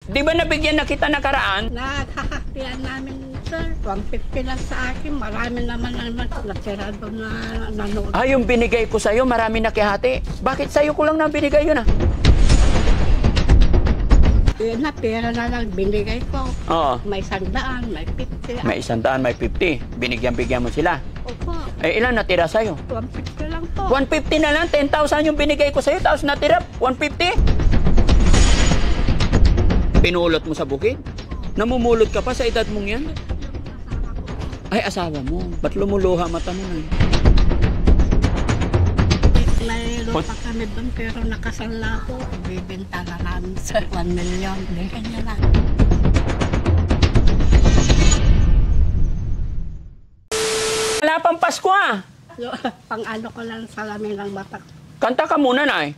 di ba nabigyan na kita nakaraan? Nakakaktiyan namin, sir. 150 lang sa akin. Marami naman natira doon na nanood. Ah, yung binigay ko sa'yo, marami nakihati. Bakit sa'yo ko lang na binigay yun ah? Yun na, pera na lang binigay ko. Oo. May 100, may 50. May 100, may 50. Binigyan-bigyan mo sila. Opo. Eh, ilan natira sa'yo? 150 lang po. 150 na lang, 10,000 yung binigay ko sa'yo, tapos natira, 150? Pinulot mo sa bukid? Namumulot ka pa sa edad mong yan? Ay, asawa mo. Ba't lumuluha mata mo na? May lupa kami doon pero nakasanla ko. Bibenta na namin sa 1 million. Bigyan niya na. Wala pang Pasko ah. Pang ano ko lang salamin lang mata. Kanta ka muna na eh.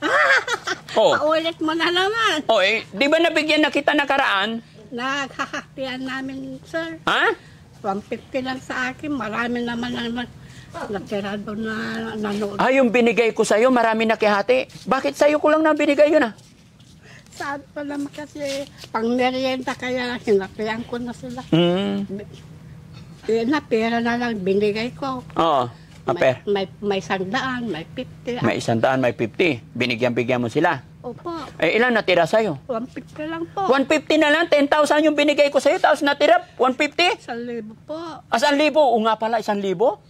Oh. Paulit mo na naman. Oh eh, di ba nabigyan na kita nakaraan? Nakakaktiyan namin, sir. Ha? 150 lang sa akin. Marami naman natira doon na nanood. Ah, yung binigay ko sa'yo, marami nakihati. Bakit sa'yo ko lang na binigay yun ah? Saan pa naman kasi pang merienda kaya hinapian ko na sila. Yun na, pera na lang binigay ko. Oo. Aper. May 100, may 50. May 100, may 50. Binigyan-bigyan mo sila. Opo. Eh, ilan natira sa'yo? 150 lang po. 150 na lang, 10,000 yung binigay ko sa'yo, tapos natira, 150? 1,000 po. 1,000? O nga pala, 1,000? 150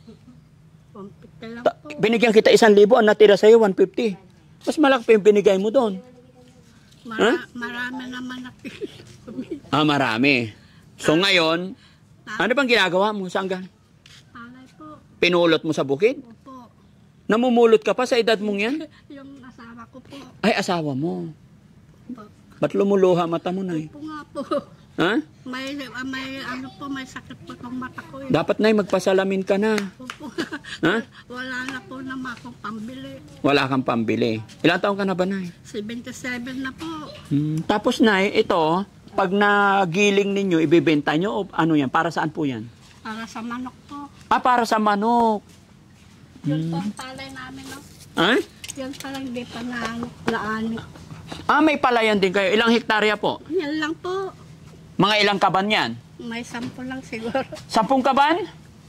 lang po. Binigyan kita 1,000, ang natira sa'yo, 150. Mas malaki pa yung binigay mo doon. Marami naman Ah, marami. So ngayon, ano bang ginagawa mo? Saan galing? Palay po. Pinulot mo sa bukid? Opo. Namumulot ka pa sa edad mong yan? Yung asawa ko po. Ay, asawa mo. Opo. Ba't lumuluha mata mo na eh? Opo nga po. Ha? May ano po, may sakit po ng mata ko. Dapat na magpasalamin ka na. Opo. Ha? Wala na po naman akong pambili. Wala kang pambili. Ilang taon ka na ba, Nay? 77 na po. Tapos, Nay, ito, pag nagiling ninyo, ibibenta nyo o ano yan? Para saan po yan? Para sa manok po. Ah, para sa manok. Yun po ang palay namin, no? Ha? Yan palang di pa naani. Ah, may palayan din kayo. Ilang hektarya po? Yan lang po. Mga ilang kaban yan? May 10 lang siguro. 10 kaban?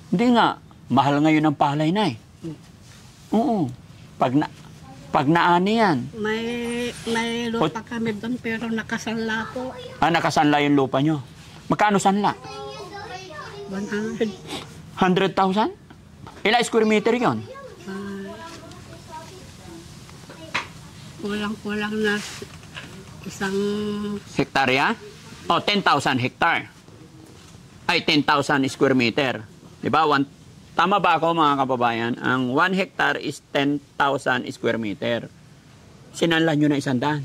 Hindi nga. Mahal ngayon ang palay, Nay. Oo. Pag naani yan. May lupa kami doon pero nakasanla po. Ah, nakasanla yung lupa nyo. Magkano sanla? 100. 100,000? Ilang square meter yon? Kulang-kulang na isang... Hektarya? O, 10,000 hektar. Ay, 10,000 square meter. Diba? Tama ba ako mga kababayan? Ang 1 hectare is 10,000 square meter. Sinanla nyo na 100.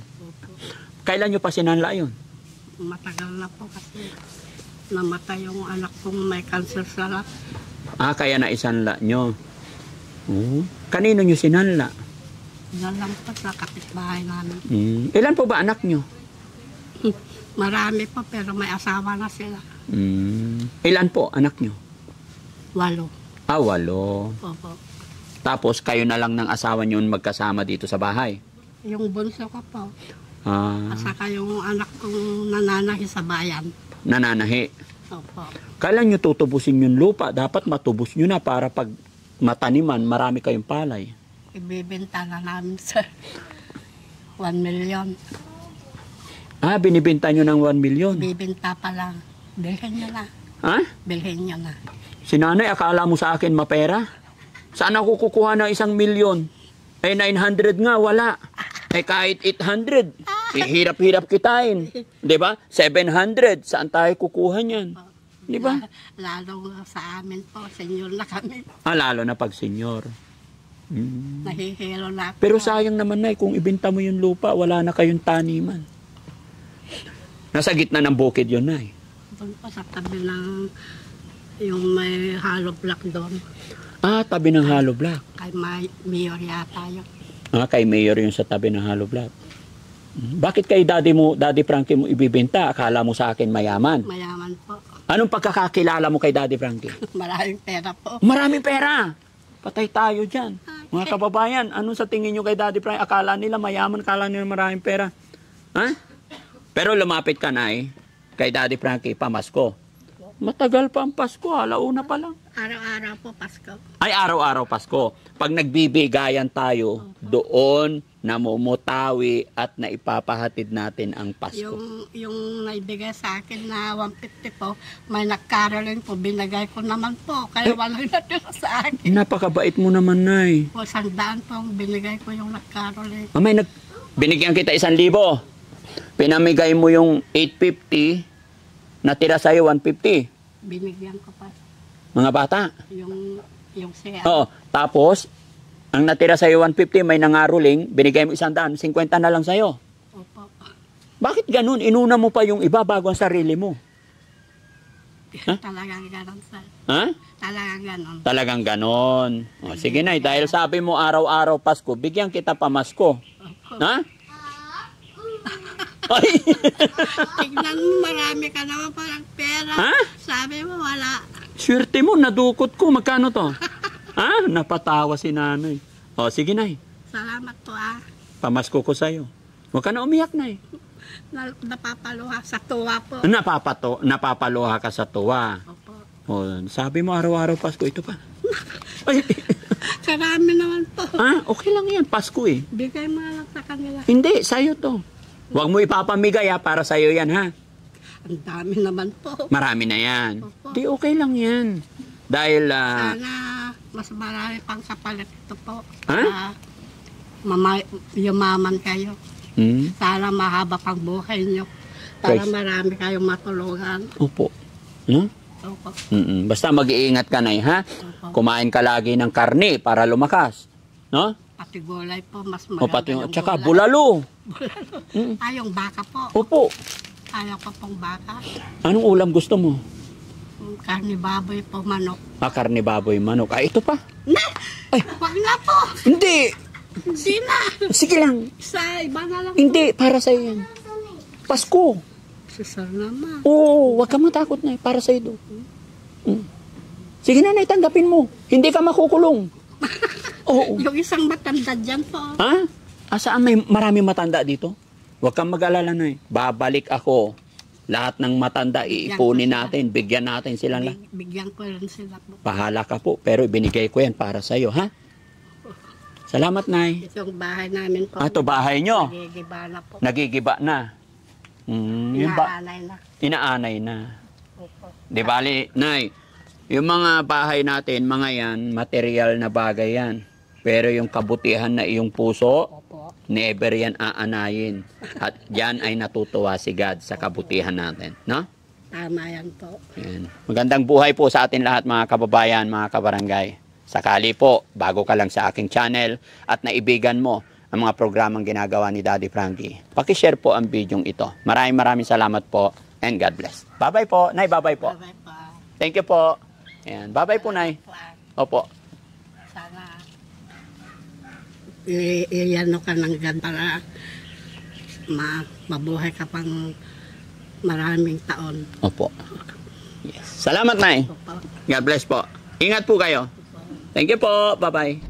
Kailan nyo pa sinanla yun? Matagal na po kasi namatay yung anak kong may cancer sa lap. Ah, kaya na isanla nyo. Kanino nyo sinanla? Yan lang po sa kapitbahay namin. Ilan po ba anak nyo? Marami po pero may asawa na sila. Ilan po anak nyo? 8. Ah, 8. Opo. Tapos kayo na lang ng asawa nyo magkasama dito sa bahay? Yung bunso ko po. At Ah, saka yung anak kong nananahi sa bayan. nananahi. Opo. Kailan nyo tutubusin yung lupa? Dapat matubos nyo na para pag mataniman, marami kayong palay. Ibibenta na namin sa 1 million. Ah, binibenta nyo ng 1 million. Bibenta pa lang. Bilhin nyo na. Ha? Bilhin nyo na. Si nanay, akala mo sa akin mapera? Saan ako kukuha ng 1 million? Eh, 900 nga, wala. Eh, kahit 800, hirap-hirap kitain. Diba? 700, saan tayo kukuha niyan? Diba? Lalo sa amin po, senyor na kami. Ah, lalo na pag senior. Nahihilo na ako. Pero sayang naman, Nay, kung ibenta mo yung lupa, wala na kayong taniman. Nasa gitna ng bukid yun, Nay. Doon po sa tabi ng yung may hollow block doon. Ah, tabi ng hollow block. Kay Mayor yata yun. Ah, kay Mayor yung sa tabi ng hollow block. Bakit kay Daddy Frankie mo ibibenta? Akala mo sa akin mayaman. Mayaman po. Anong pagkakakilala mo kay Daddy Frankie? Maraming pera po. Maraming pera! Patay tayo dyan. Mga kababayan, ano sa tingin nyo kay Daddy Frankie? Akala nila mayaman, akala nila maraming pera. Ha? Pero lumapit ka, Nay, kay Daddy Frankie, pamasko. Matagal pa ang Pasko, alauna pa lang. Araw-araw po, Pasko. Ay, araw-araw Pasko. Pag nagbibigayan tayo, doon namumutawi at naipapahatid natin ang Pasko. Yung naibigay sa akin na 150 po, may nag-caroling po, binagay ko naman po. Kaya walang natira sa akin. Napakabait mo naman, Nay. Po, 100 po, binigay ko yung nag-caroling. Binigyan kita 1,000. Pinamigay mo yung 850, natira sa'yo 150. Binigyan ko pa. Mga bata. Yung siya. Oo. Tapos, ang natira sa'yo 150, may nangaruling, binigay mo 100, 50 na lang sa'yo. Opo. Bakit ganun? Inuna mo pa yung iba bago ang sarili mo. Talagang ganon, sir. Ha? Talagang ganon. Talagang ganon. O, sige, Nay, dahil sabi mo araw-araw Pasko, bigyan kita pamasko. Opo. Ha? Ay! Tignan mo, marami ka naman parang pera. Ha? Sabi mo, wala. Swerte mo, nadukot ko. Magkano to? Ha? Napatawa si Nanay. O, sige, Nay. Salamat po, Pamasko ko sa'yo. Huwag ka na umiyak, Nay. Napapaluha sa tuwa po. Napapaluha ka sa tuwa. Opo. O, sabi mo araw-araw Pasko. Ito pa. Ay, Karami naman po. okay lang yan. Pasko eh. Bigay mo na lang sa kanila. Hindi, sa'yo to. Huwag mo ipapamigay para sa'yo yan ha. Ang dami naman po. Marami na yan. Opo. Di okay lang yan. Dahil, Sana mas marami pang kapalit ito po. Ha? Yumaman kayo. Sana mahaba pang buhay nyo. Para Praise. marami kayong matulungan. Opo. No? Opo. Basta mag-iingat ka, Nay, ha? Opo. Kumain ka lagi ng karne para lumakas. No? Pati gulay po, mas O maganda pati, yung tsaka gulay. bulalo. Yung baka po. Opo. Ayaw ko pong baka. Anong ulam gusto mo? Karni baboy po, manok. Karne baboy, manok. Ito pa. Na! Ay. Wag na po! Hindi. Hindi na! Sige lang. Sa iba na lang Hindi, para sa'yo yan. Pasko. Susar naman. Oo, huwag ka matakot, Nay. Para sa'yo doon. Sige na, Nay, tanggapin mo. Hindi ka makukulong. Oo. Yung isang matanda dyan po. Ha? Saan may marami matanda dito? Huwag kang mag-alala, Nay. Babalik ako. Lahat ng matanda, iipunin natin. Bigyan natin sila lang. Bigyan ko rin sila po. Bahala ka po. Pero ibinigay ko yan para sa'yo, ha? Salamat, Nay. Ito yung bahay namin po. Ito, bahay nyo. Nagigiba na po. Nagigiba na. Yung Inaanay na. Inaanay na. Opo. Di bali, Nay, yung mga bahay natin, mga yan, material na bagay yan. Pero yung kabutihan na iyong puso, Opo. never yan aanayin. At yan ay natutuwa si God sa kabutihan natin. No? Tama yan po. Yan. Magandang buhay po sa atin lahat, mga kababayan, mga kabarangay. Sakali po, bago ka lang sa aking channel at naibigan mo ang mga programang ginagawa ni Daddy Frankie, pakishare po ang video ito. Maraming salamat po and God bless. Bye-bye po. Nay, bye-bye po. Bye-bye po. Thank you po. Ayan. Bye-bye po, Nay. Opo. Sana iyan ka ng God para mabuhay ka pang maraming taon. Opo. Yes. Salamat, Nay. Opo. God bless po. Ingat po kayo. Thank you po. Bye-bye.